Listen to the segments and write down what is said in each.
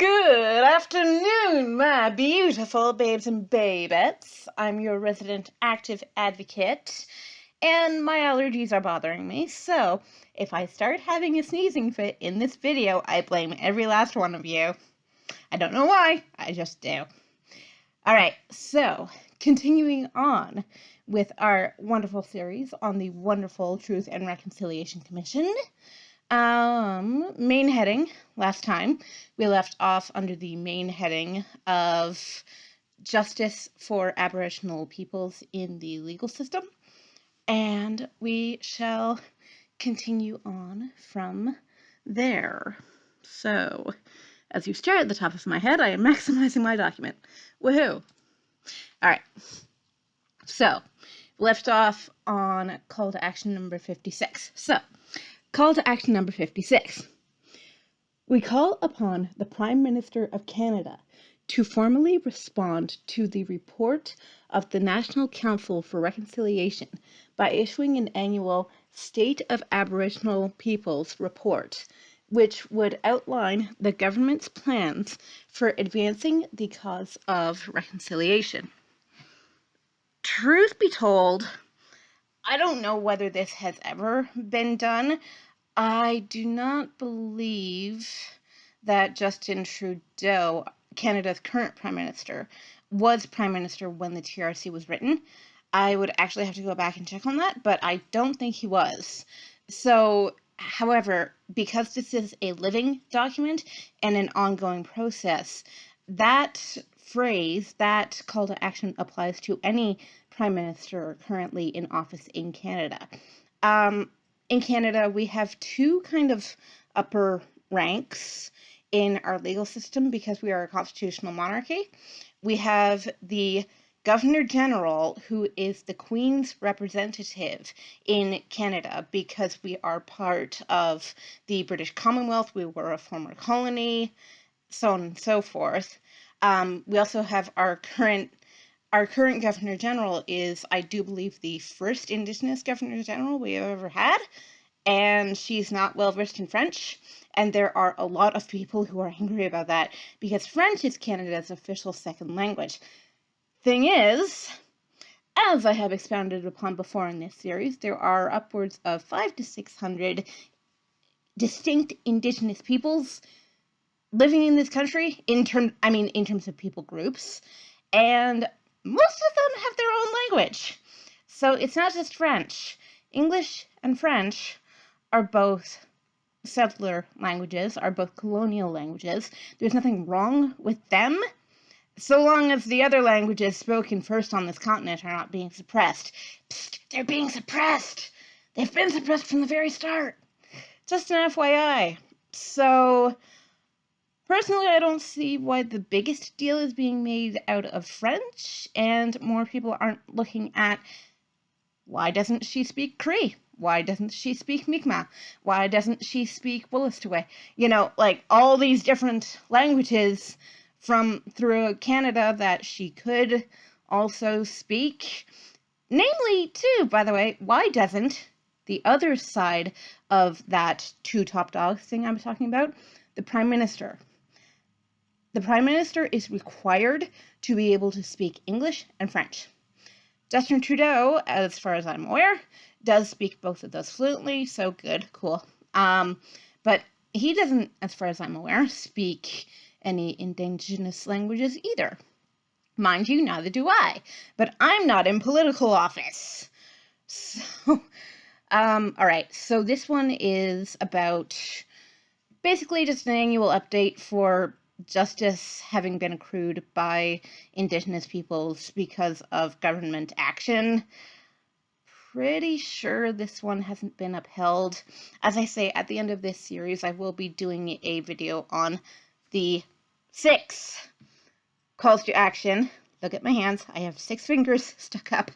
Good afternoon, my beautiful babes and babettes. I'm your resident active advocate, and my allergies are bothering me, so if I start having a sneezing fit in this video, I blame every last one of you. I don't know why, I just do. Alright, so continuing on with our wonderful series on the wonderful Truth and Reconciliation Commission. Main heading, last time, we left off under the main heading of justice for Aboriginal peoples in the legal system, and we shall continue on from there. So, as you stare at the top of my head, I am maximizing my document. Woohoo! Alright, so, left off on call to action number 56. So, call to action number 56. We call upon the Prime Minister of Canada to formally respond to the report of the National Council for Reconciliation by issuing an annual State of Aboriginal Peoples report, which would outline the government's plans for advancing the cause of reconciliation. Truth be told, I don't know whether this has ever been done. I do not believe that Justin Trudeau, Canada's current Prime Minister, was Prime Minister when the TRC was written. I would actually have to go back and check on that, but I don't think he was. So, however, because this is a living document and an ongoing process, that phrase, that call to action applies to any Prime Minister currently in office in Canada. In Canada, we have two kind of upper ranks in our legal system because we are a constitutional monarchy. We have the Governor General, who is the Queen's representative in Canada because we are part of the British Commonwealth, we were a former colony, so on and so forth. We also have our current Governor General is, I do believe, the first Indigenous Governor General we have ever had, and she's not well versed in French, and there are a lot of people who are angry about that because French is Canada's official second language. Thing is, as I have expounded upon before in this series, there are upwards of 500 to 600 distinct Indigenous peoples living in this country, in terms of people groups, and most of them have their own language. So it's not just French. English and French are both settler languages, are both colonial languages. There's nothing wrong with them, so long as the other languages spoken first on this continent are not being suppressed. Psst, they're being suppressed! They've been suppressed from the very start. Just an FYI. So, personally, I don't see why the biggest deal is being made out of French, and more people aren't looking at why doesn't she speak Cree? Why doesn't she speak Mi'kmaq? Why doesn't she speak Wolastoqey? Like all these different languages from through Canada that she could also speak. Namely, too, by the way, why doesn't the other side of that two top dogs thing I was talking about, the Prime Minister? The Prime Minister is required to be able to speak English and French. Justin Trudeau, as far as I'm aware, does speak both of those fluently, so good, cool. But he doesn't, as far as I'm aware, speak any Indigenous languages either. Mind you, neither do I, but I'm not in political office. So, alright, so this one is about basically just an annual update for justice having been accrued by Indigenous peoples because of government action. Pretty sure this one hasn't been upheld. As I say, at the end of this series, I will be doing a video on the 6 calls to action. Look at my hands. I have 6 fingers stuck up.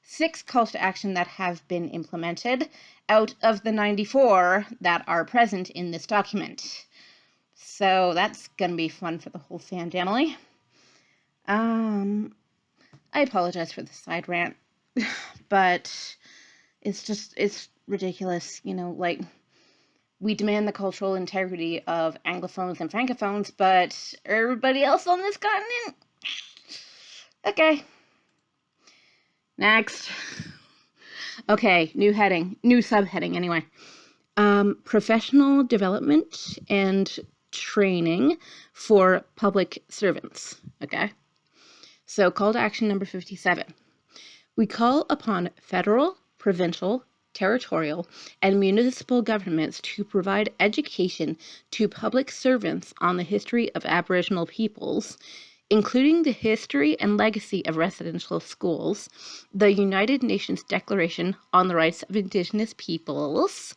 6 calls to action that have been implemented out of the 94 that are present in this document. So that's gonna be fun for the whole fan family. I apologize for the side rant, but it's ridiculous, like We demand the cultural integrity of Anglophones and Francophones, but everybody else on this continent? Okay. Next. Okay, new heading, new subheading anyway. Professional development and training for public servants. Okay. So, call to action number 57. We call upon federal, provincial, territorial, and municipal governments to provide education to public servants on the history of Aboriginal peoples, including the history and legacy of residential schools, the United Nations Declaration on the Rights of Indigenous Peoples,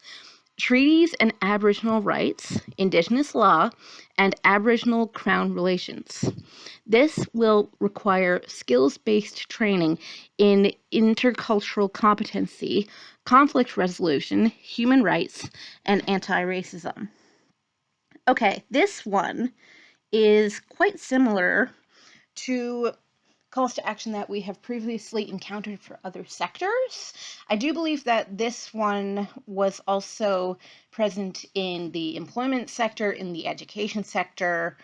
treaties and Aboriginal rights, Indigenous law, and Aboriginal Crown relations. This will require skills-based training in intercultural competency, conflict resolution, human rights, and anti-racism. Okay, this one is quite similar to calls to action that we have previously encountered for other sectors. I do believe that this one was also present in the employment sector, in the education sector,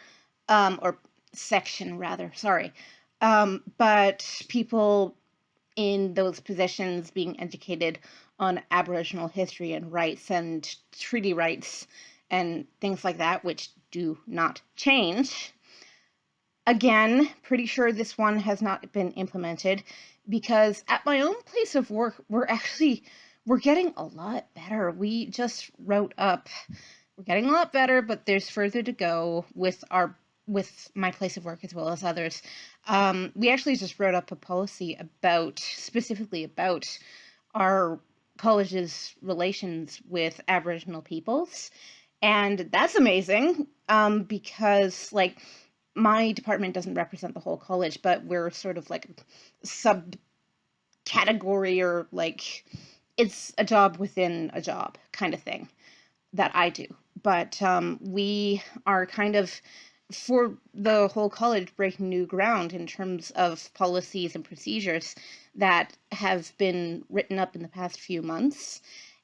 or section rather, sorry. But people in those positions being educated on Aboriginal history and rights and treaty rights and things like that, which do not change. Again, pretty sure this one has not been implemented because at my own place of work, we're getting a lot better. We just wrote up, we're getting a lot better, but there's further to go with my place of work as well as others. We actually just wrote up a policy specifically about our college's relations with Aboriginal peoples. And that's amazing because, like, my department doesn't represent the whole college, but we're sort of like a subcategory, or like it's a job within a job kind of thing that I do. But we are kind of, for the whole college, breaking new ground in terms of policies and procedures that have been written up in the past few months.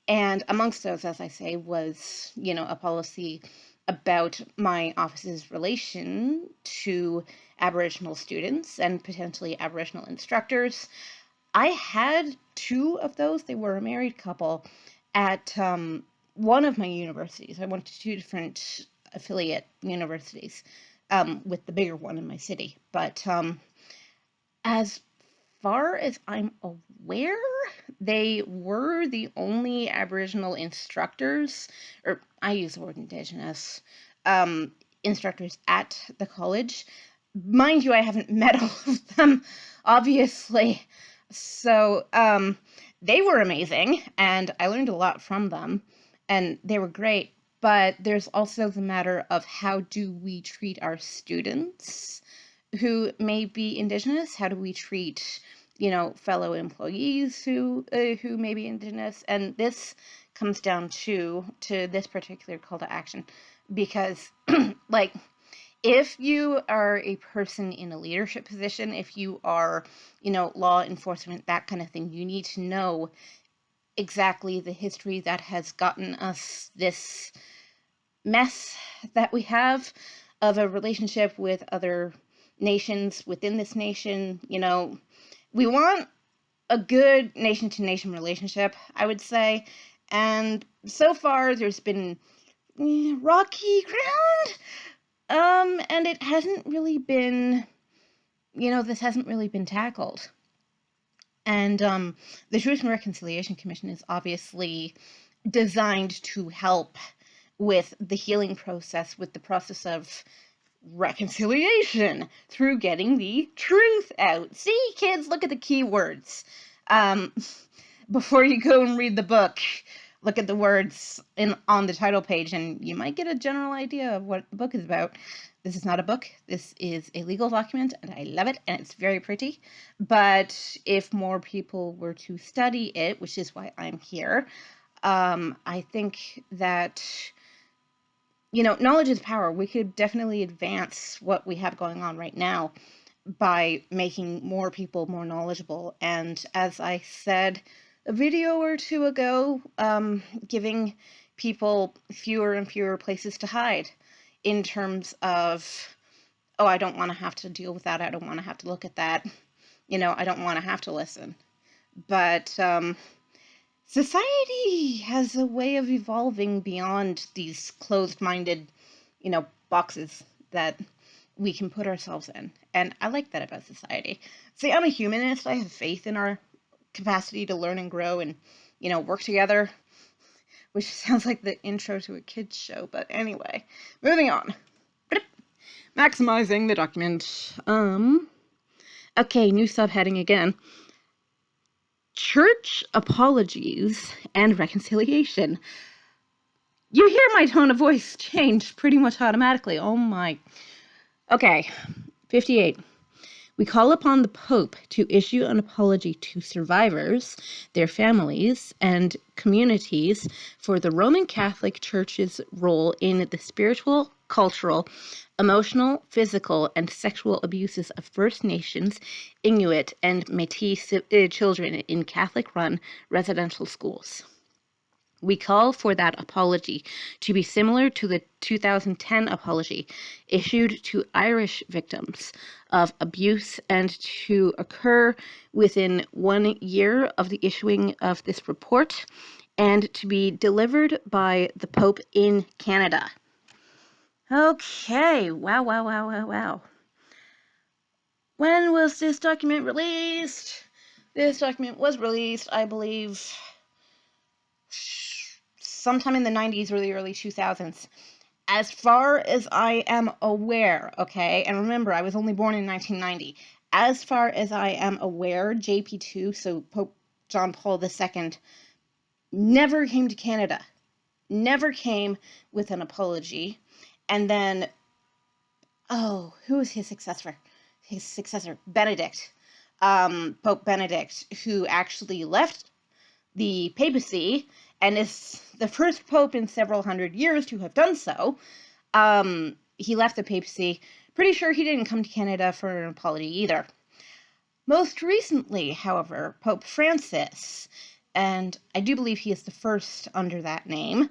And amongst those, as I say, was, a policy about my office's relation to Aboriginal students and potentially Aboriginal instructors. I had two of those. They were a married couple at one of my universities. I went to two different affiliate universities, with the bigger one in my city. But as far as I'm aware, they were the only Aboriginal instructors, or I use the word Indigenous, instructors at the college. Mind you, I haven't met all of them, obviously. So they were amazing, and I learned a lot from them, and they were great. But there's also the matter of how do we treat our students who may be Indigenous? How do we treat, fellow employees who may be Indigenous? And this comes down to this particular call to action, because like, if you are a person in a leadership position, if you are, law enforcement, that kind of thing, you need to know exactly the history that has gotten us this mess that we have of a relationship with other nations within this nation. We want a good nation to nation relationship, I would say. And so far there's been rocky ground. And it hasn't really been, this hasn't really been tackled. And the Truth and Reconciliation Commission is obviously designed to help with the healing process, with the process of reconciliation through getting the truth out. See, kids, look at the keywords. Before you go and read the book, look at the words on the title page, and you might get a general idea of what the book is about. This is not a book. This is a legal document, and I love it, and it's very pretty. But if more people were to study it, which is why I'm here, I think that, knowledge is power. We could definitely advance what we have going on right now by making more people more knowledgeable. And as I said a video or two ago, giving people fewer and fewer places to hide in terms of, oh, I don't want to have to deal with that. I don't want to have to look at that. I don't want to have to listen. But society has a way of evolving beyond these closed-minded, boxes that we can put ourselves in. And I like that about society. See, I'm a humanist. I have faith in our capacity to learn and grow and, work together, which sounds like the intro to a kid's show. But anyway, moving on. Maximizing the document. Okay, new subheading again. Church apologies and reconciliation. You hear my tone of voice change pretty much automatically. Oh my. Okay, 58. We call upon the Pope to issue an apology to survivors, their families, and communities for the Roman Catholic Church's role in the spiritual, cultural, emotional, physical, and sexual abuses of First Nations, Inuit, and Métis children in Catholic-run residential schools. We call for that apology to be similar to the 2010 apology issued to Irish victims of abuse and to occur within 1 year of the issuing of this report and to be delivered by the Pope in Canada. Okay, wow. When was this document released? This document was released, I believe, sometime in the 90s or the early 2000s. As far as I am aware, okay, and remember, I was only born in 1990. As far as I am aware, JP2, so Pope John Paul II, never came to Canada. Never came with an apology. And then, who was his successor? Benedict. Pope Benedict, who actually left the papacy and is the first pope in several hundred years to have done so. He left the papacy. Pretty sure he didn't come to Canada for an apology either. Most recently, however, Pope Francis, and I do believe he is the first under that name.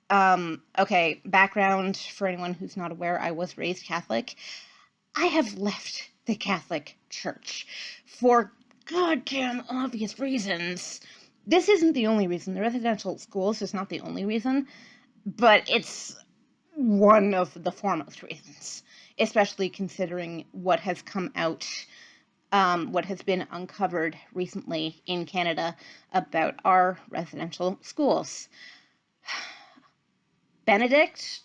Okay, background for anyone who's not aware, I was raised Catholic. I have left the Catholic Church for goddamn obvious reasons. This isn't the only reason. The residential schools is not the only reason, but it's one of the foremost reasons, especially considering what has come out, what has been uncovered recently in Canada about our residential schools. Francis.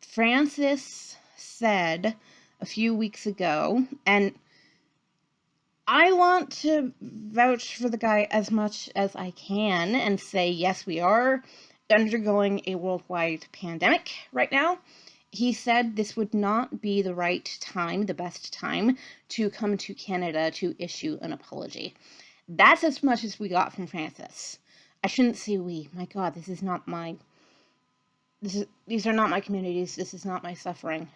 Francis said a few weeks ago, and I want to vouch for the guy as much as I can and say, yes, we are undergoing a worldwide pandemic right now. He said this would not be the right time, the best time, to come to Canada to issue an apology. That's as much as we got from Francis. I shouldn't say we. My God, these are not my communities. This is not my suffering.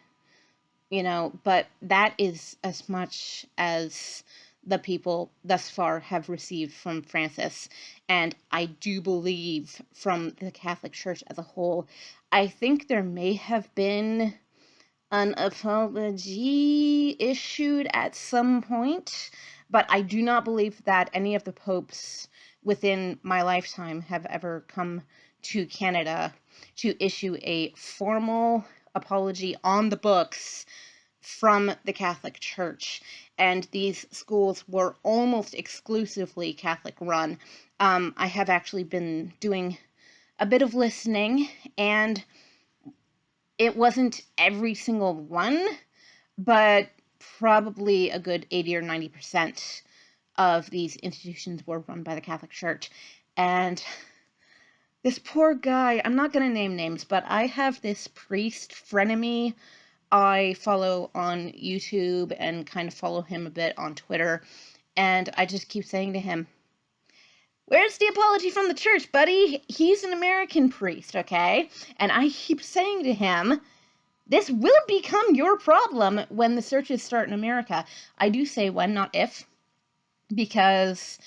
But that is as much as the people thus far have received from Francis, and I do believe from the Catholic Church as a whole. I think there may have been an apology issued at some point, but I do not believe that any of the popes within my lifetime have ever come to Canada to issue a formal apology on the books from the Catholic Church, and these schools were almost exclusively Catholic run. I have actually been doing a bit of listening, and it wasn't every single one, but probably a good 80 or 90% of these institutions were run by the Catholic Church. And this poor guy, I'm not going to name names, but I have this priest frenemy I follow on YouTube and kind of follow him a bit on Twitter, and I just keep saying to him, where's the apology from the church, buddy? He's an American priest, okay? And I keep saying to him, this will become your problem when the searches start in America. I do say when, not if, because,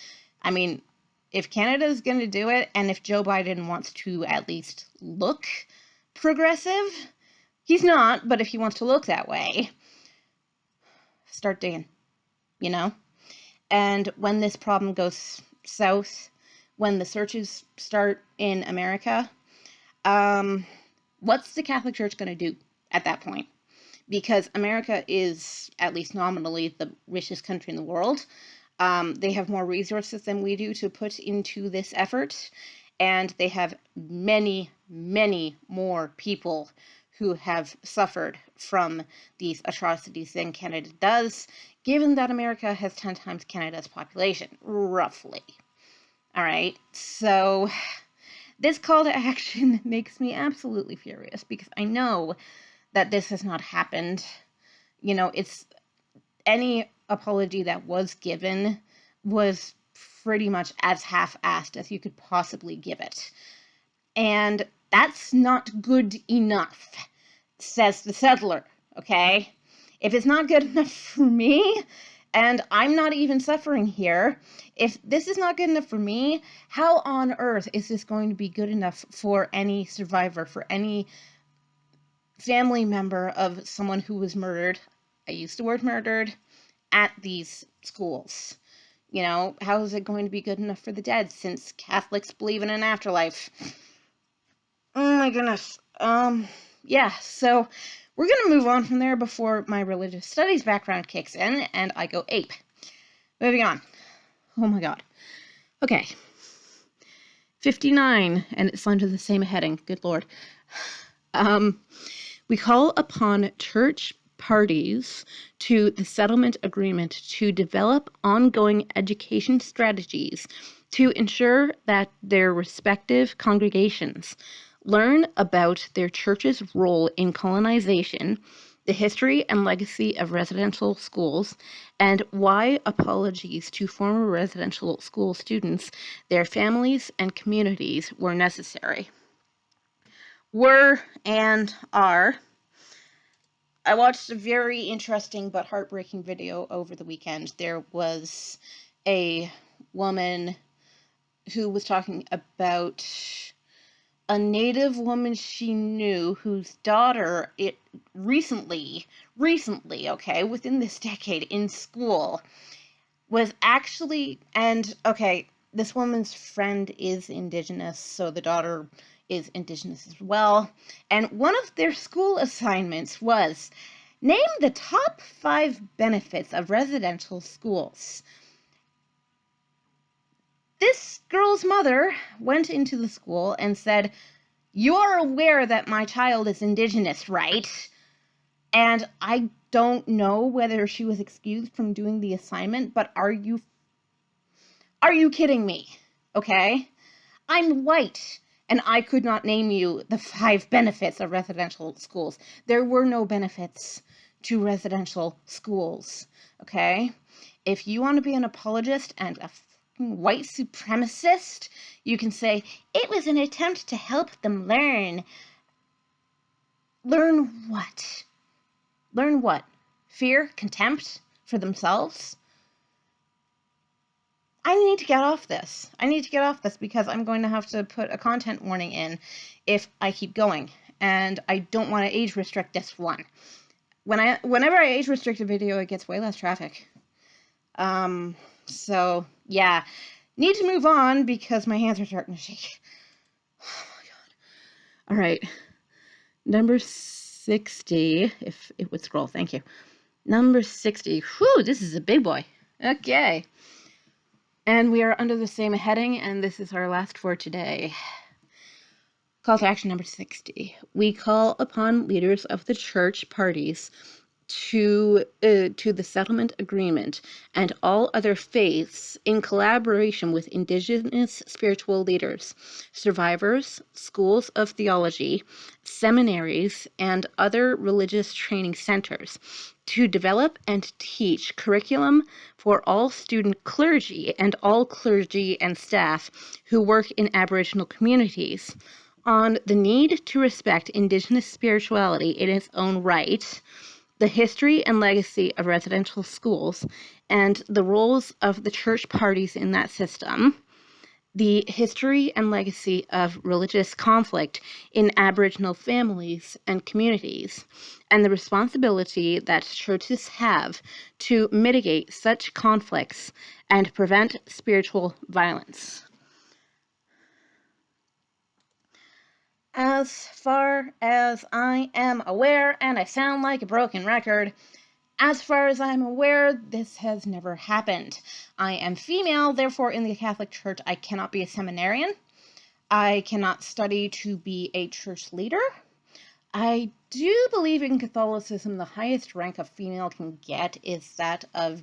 if Canada's going to do it, and if Joe Biden wants to at least look progressive, he's not, but if he wants to look that way, start digging, you know? And when this problem goes south, when the searches start in America, what's the Catholic Church going to do at that point? Because America is, at least nominally, the richest country in the world. They have more resources than we do to put into this effort, and they have many, many more people who have suffered from these atrocities than Canada does, given that America has 10 times Canada's population, roughly. All right, so this call to action makes me absolutely furious, because I know that this has not happened. You know, it's any apology that was given was pretty much as half-assed as you could possibly give it. And that's not good enough, says the settler, okay? If it's not good enough for me, and I'm not even suffering here, if this is not good enough for me, how on earth is this going to be good enough for any survivor, for any family member of someone who was murdered? I use the word murdered at these schools. You know, how is it going to be good enough for the dead, since Catholics believe in an afterlife? Oh my goodness. Yeah, so we're going to move on from there before my religious studies background kicks in and I go ape. Moving on. Oh my god. Okay. 59, and it's under the same heading. Good lord. We call upon church parties to the settlement agreement to develop ongoing education strategies to ensure that their respective congregations learn about their church's role in colonization, the history and legacy of residential schools, and why apologies to former residential school students, their families, and communities were necessary. Were and are. I watched a very interesting but heartbreaking video over the weekend. There was a woman who was talking about a Native woman she knew whose daughter, recently, okay, within this decade in school, was actually, and okay, this woman's friend is Indigenous, so the daughter is Indigenous as well, and one of their school assignments was name the top 5 benefits of residential schools. This girl's mother went into the school and said, "You're aware that my child is Indigenous, right?" And I don't know whether she was excused from doing the assignment, but are you kidding me? Okay? I'm white, and I could not name you the 5 benefits of residential schools. There were no benefits to residential schools, okay? If you want to be an apologist and a white supremacist, you can say, it was an attempt to help them learn. Learn what? Learn what? Fear? Contempt for themselves? I need to get off this. I need to get off this because I'm going to have to put a content warning in if I keep going. And I don't want to age restrict this one. Whenever I age restrict a video, it gets way less traffic. So, yeah. Need to move on because my hands are starting to shake. Oh my god. Alright. Number 60, if it would scroll, thank you. Number 60. Whew, this is a big boy. Okay. And we are under the same heading, and this is our last for today. Call to action number 60. We call upon leaders of the church parties to the settlement agreement and all other faiths in collaboration with Indigenous spiritual leaders, survivors, schools of theology, seminaries, and other religious training centers to develop and teach curriculum for all student clergy and all clergy and staff who work in Aboriginal communities on the need to respect Indigenous spirituality in its own right, the history and legacy of residential schools, and the roles of the church parties in that system, the history and legacy of religious conflict in Aboriginal families and communities, and the responsibility that churches have to mitigate such conflicts and prevent spiritual violence. As far as I am aware, and I sound like a broken record, as far as I'm aware, this has never happened. I am female, therefore, in the Catholic Church, I cannot be a seminarian. I cannot study to be a church leader. I do believe in Catholicism, the highest rank a female can get is that of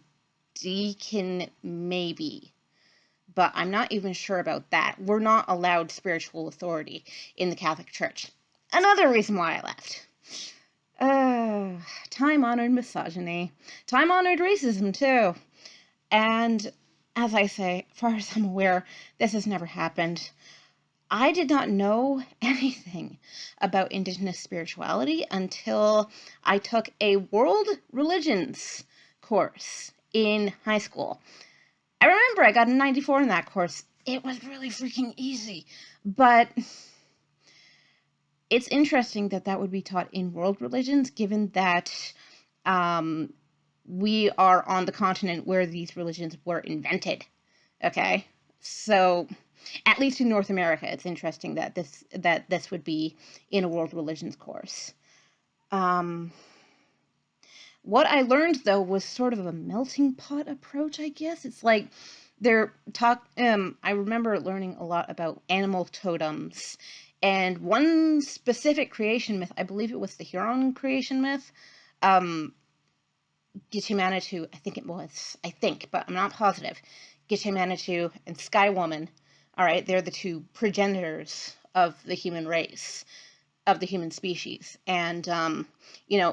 deacon, maybe. But I'm not even sure about that. We're not allowed spiritual authority in the Catholic Church. Another reason why I left. Time-honored misogyny. Time-honored racism, too. And, as I say, as far as I'm aware, this has never happened. I did not know anything about Indigenous spirituality until I took a world religions course in high school. I remember I got a 94 in that course. It was really freaking easy. But it's interesting that that would be taught in world religions, given that we are on the continent where these religions were invented. Okay? So, at least in North America, it's interesting that this would be in a world religions course. What I learned, though, was sort of a melting pot approach, I guess. It's like I remember learning a lot about animal totems, and one specific creation myth, I believe it was the Huron creation myth, Gitche-Manitou, I think, but I'm not positive. Gitche-Manitou and Sky Woman, all right, they're the two progenitors of the human race, of the human species. And,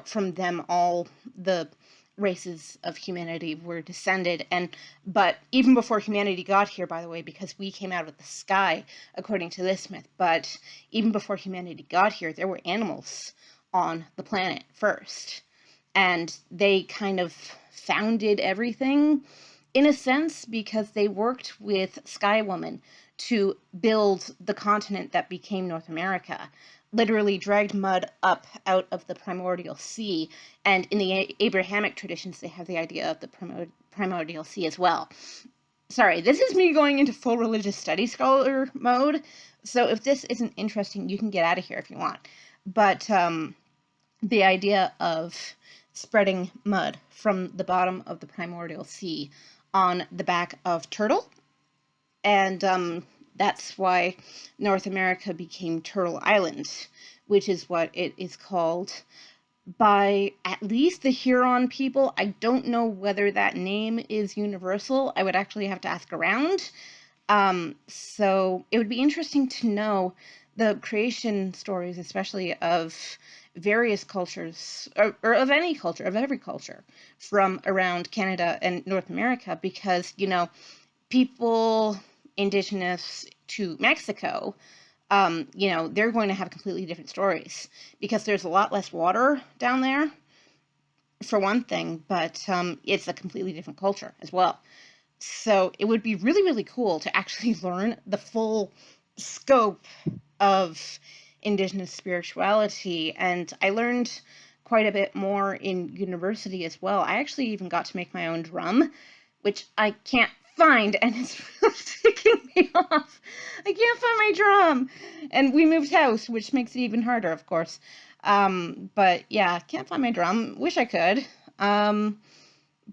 from them all the races of humanity were descended. But even before humanity got here, by the way, because we came out of the sky, according to this myth, but even before humanity got here, there were animals on the planet first. And they kind of founded everything, in a sense, because they worked with Sky Woman to build the continent that became North America. Literally dragged mud up out of the primordial sea. And in the Abrahamic traditions, they have the idea of the primordial sea as well. Sorry, this is me going into full religious studies scholar mode. So if this isn't interesting, you can get out of here if you want. But the idea of spreading mud from the bottom of the primordial sea on the back of turtle. And that's why North America became Turtle Island, which is what it is called by at least the Huron people. I don't know whether that name is universal. I would actually have to ask around. So it would be interesting to know the creation stories, especially of various cultures, or of any culture, of every culture, from around Canada and North America, because, people Indigenous to Mexico, they're going to have completely different stories, because there's a lot less water down there, for one thing, but it's a completely different culture as well. So it would be really, really cool to actually learn the full scope of Indigenous spirituality. And I learned quite a bit more in university as well. I actually even got to make my own drum, which I can't find, and it's really ticking me off. I can't find my drum. And we moved house, which makes it even harder, of course. But yeah, can't find my drum. Wish I could.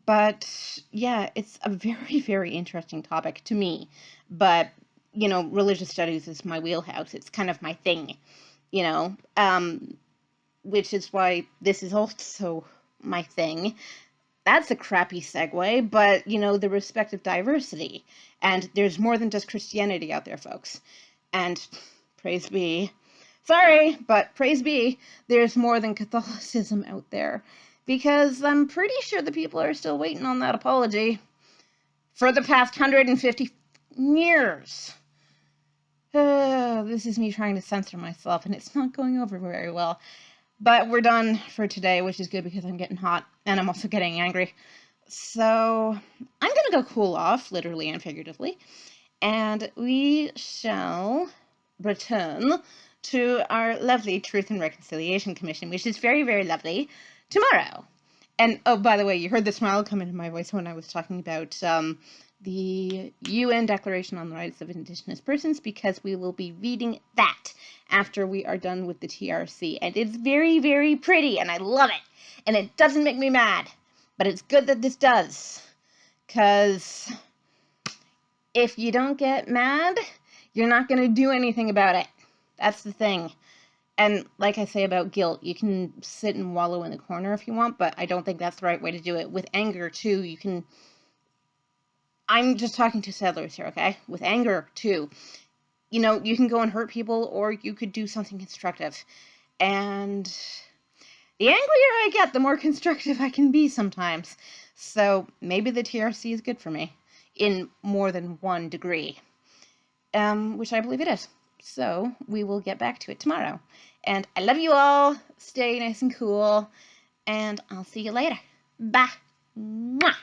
But yeah, it's a very, very interesting topic to me. But, religious studies is my wheelhouse. It's kind of my thing, which is why this is also my thing. That's a crappy segue, but, the respect of diversity. And there's more than just Christianity out there, folks. And praise be. Sorry, but praise be, there's more than Catholicism out there. Because I'm pretty sure the people are still waiting on that apology for the past 150 years. This is me trying to censor myself, and it's not going over very well. But we're done for today, which is good because I'm getting hot, and I'm also getting angry. So I'm going to go cool off, literally and figuratively. and we shall return to our lovely Truth and Reconciliation Commission, which is very, very lovely, tomorrow. And, oh, by the way, you heard the smile come into my voice when I was talking about the UN Declaration on the Rights of Indigenous Persons, because we will be reading that after we are done with the TRC. And it's very, very pretty, and I love it. And it doesn't make me mad. But it's good that this does. Because if you don't get mad, you're not going to do anything about it. That's the thing. And like I say about guilt, you can sit and wallow in the corner if you want, but I don't think that's the right way to do it. With anger, too, you can... I'm just talking to settlers here, okay? With anger, too. You know, you can go and hurt people, or you could do something constructive. And the angrier I get, the more constructive I can be sometimes. So maybe the TRC is good for me, in more than one degree. Which I believe it is. So we will get back to it tomorrow. And I love you all. Stay nice and cool. And I'll see you later. Bye. Mwah.